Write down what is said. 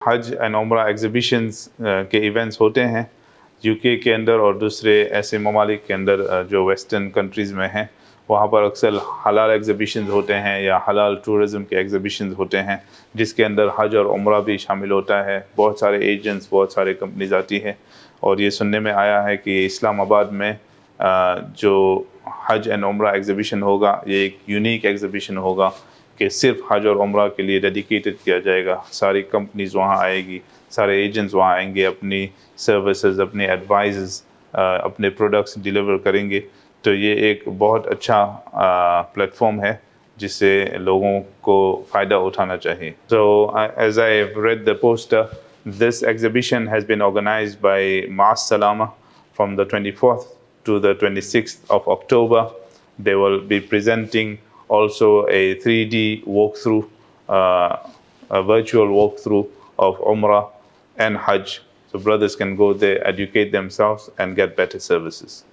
حج and عمرہ exhibitions کے events ہوتے ہیں یوکے کے اندر اور دوسرے ایسے ممالک کے اندر جو ویسٹرن کنٹریز میں ہیں. وہاں پر اکثر حلال ایگزیبیشنز ہوتے ہیں یا حلال ٹورزم کے ایگزیبیشنز ہوتے ہیں جس کے اندر حج اور عمرہ بھی شامل ہوتا ہے. بہت سارے ایجنٹس، بہت سارے کمپنیز آتی ہیں اور یہ سننے میں آیا ہے کہ اسلام آباد میں جو حج اینڈ عمرہ ایگزیبیشن ہوگا یہ ایک یونیک ایگزیبیشن ہوگا کہ صرف حج اور عمرہ کے لیے ڈیڈیکیٹڈ کیا جائے گا. ساری کمپنیز وہاں آئے گی، سارے ایجنٹس وہاں آئیں گے، اپنی سروسز، اپنے ایڈوائزز، اپنے پروڈکٹس ڈیلیور کریں گے. تو یہ ایک بہت اچھا پلیٹ فارم ہے جس سے لوگوں کو فائدہ اٹھانا چاہیے. So as I have read the poster, this exhibition has been organized by Maassalama from the 24th to the 26th of October. They will be presenting also a 3D walkthrough, a virtual walkthrough of Umrah and Hajj. So brothers can go there, educate themselves and get better services.